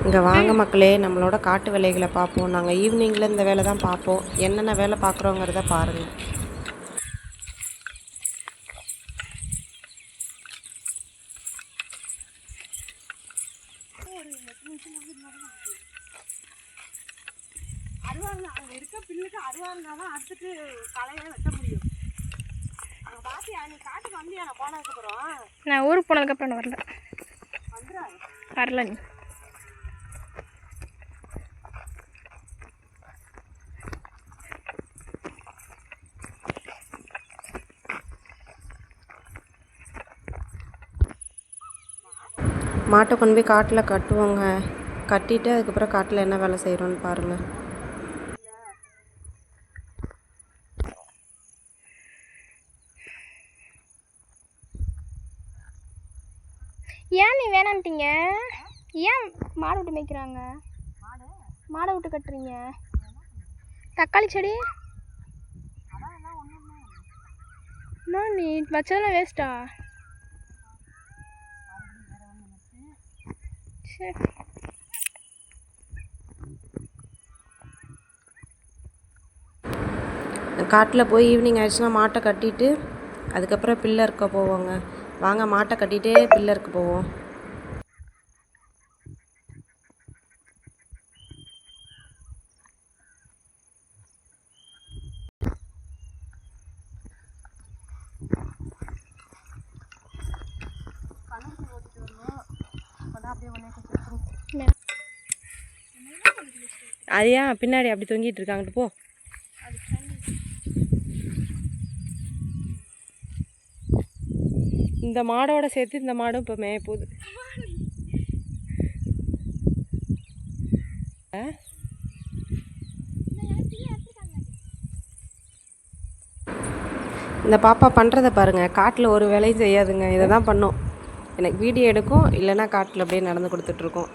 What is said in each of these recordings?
இங்கே வாங்க மக்களே, நம்மளோட காட்டு வேலைகளை பார்ப்போம். நாங்கள் ஈவினிங்கில் இந்த வேலை தான் பார்ப்போம். என்னென்ன வேலை பார்க்குறோங்கிறத பாருங்கள். அங்கே இருக்க பில்லுக்கு அருவாருந்தாலும் அடுத்துட்டு களையை வெட்ட முடியும். அங்கே பார்த்தியா நீ காட்டுக்கு வந்தியா? நான் போனதுக்கப்புறம் நான் ஊருக்கு போனதுக்கப்புறம் நான் வரல. வரல நீ மாட்டை கொண்டு போய் காட்டில் கட்டுவோங்க. கட்டிட்டு அதுக்கப்புறம் காட்டில் என்ன வேலை செய்கிறோன்னு பாருங்கள். ஏன் நீ வேணான்ட்டீங்க? ஏன் மாடு விட்டு மேய்க்கிறாங்க? மாடை விட்டு கட்டுறீங்க? தக்காளி செடி நான் நீ வச்சதெல்லாம் வேஸ்ட்டா? சரி காட்டில் போய் ஈவினிங் ஆயிடுச்சுன்னா மாட்டை கட்டிட்டு அதுக்கப்புறம் பில்லு இருக்க போவோங்க. வாங்க மாட்டை கட்டிகிட்டே பில்லு இருக்க போவோம். அது ஏன் பின்னாடி அப்படி தொங்கிட்டு இருக்காங்கட்டு போ. இந்த மாடோட சேர்த்து இந்த மாடும் இப்போ மேய போகுது. இந்த பாப்பா பண்ணுறதை பாருங்கள். காட்டில் ஒரு வேலையும் செய்யாதுங்க, இதை தான் பண்ணும். எனக்கு வீடியோ எடுக்கும், இல்லைன்னா காட்டில் அப்படியே நடந்து கொடுத்துட்ருக்கோம்.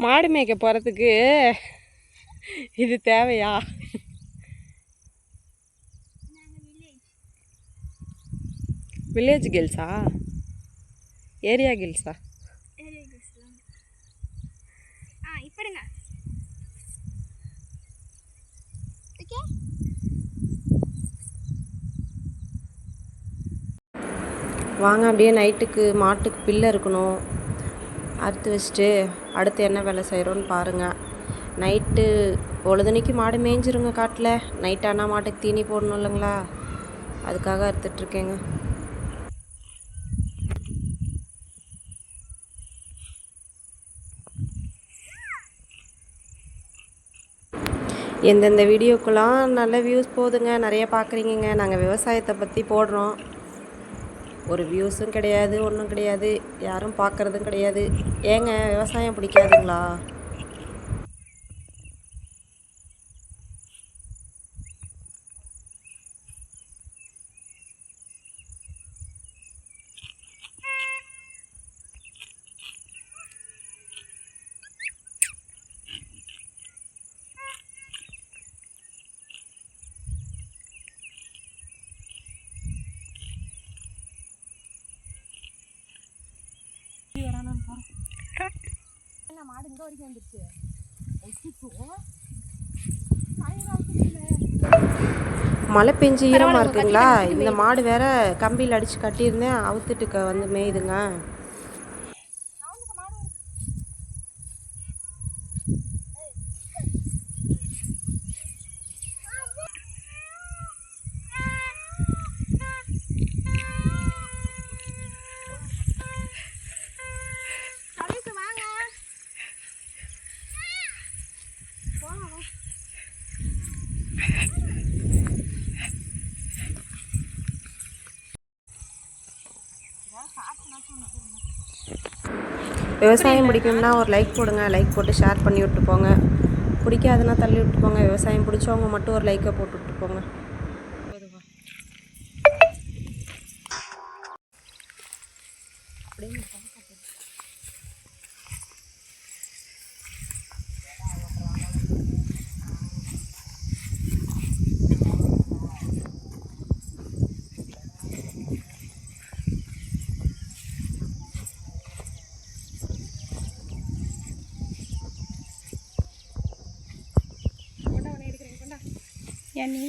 மாடு மேய்க்க போகிறதுக்கு இது தேவையா? வில்லேஜ் கேர்ள்ஸா? ஏரியா கேர்ள்ஸா? வாங்க அப்படியே நைட்டுக்கு மாட்டுக்கு பில்லு இருக்கணும், அறுத்து வச்சுட்டு அடுத்து என்ன வேலை செய்கிறோன்னு பாருங்கள். நைட்டு பொழுதுனைக்கு மாடு மேய்ஞ்சிருங்க காட்டில். நைட்டானா மாட்டுக்கு தீனி போடணும் இல்லைங்களா, அதுக்காக அறுத்துட்ருக்கேங்க. எந்தெந்த வீடியோக்கெல்லாம் நல்ல வியூஸ் போகுதுங்க, நிறைய பார்க்குறீங்க. நாங்கள் விவசாயத்தை பற்றி போடுறோம், ஒரு வியூஸும் கிடையாது, ஒன்றும் கிடையாது, யாரும் பார்க்குறதும் கிடையாது. ஏங்க விவசாயம் பிடிக்காதுங்களா? மாடு இங்கே வரைக்கும் வந்துருச்சு. மழை பெஞ்சு ஈரமாக இருக்குங்களா, இந்த மாடு வேற கம்பியில் அடித்து கட்டியிருந்தேன், அவுத்துட்டு வந்து மேயுதுங்க. விவசாயம் பிடிக்கும்னா ஒரு லைக் போடுங்க, லைக் போட்டு ஷேர் பண்ணி விட்டு போங்க. பிடிக்காதுன்னா தள்ளி விட்டு போங்க. விவசாயம் பிடிச்சவங்க மட்டும் ஒரு லைக்கை போட்டு விட்டு போங்க. அப்படியே ஏன் நீ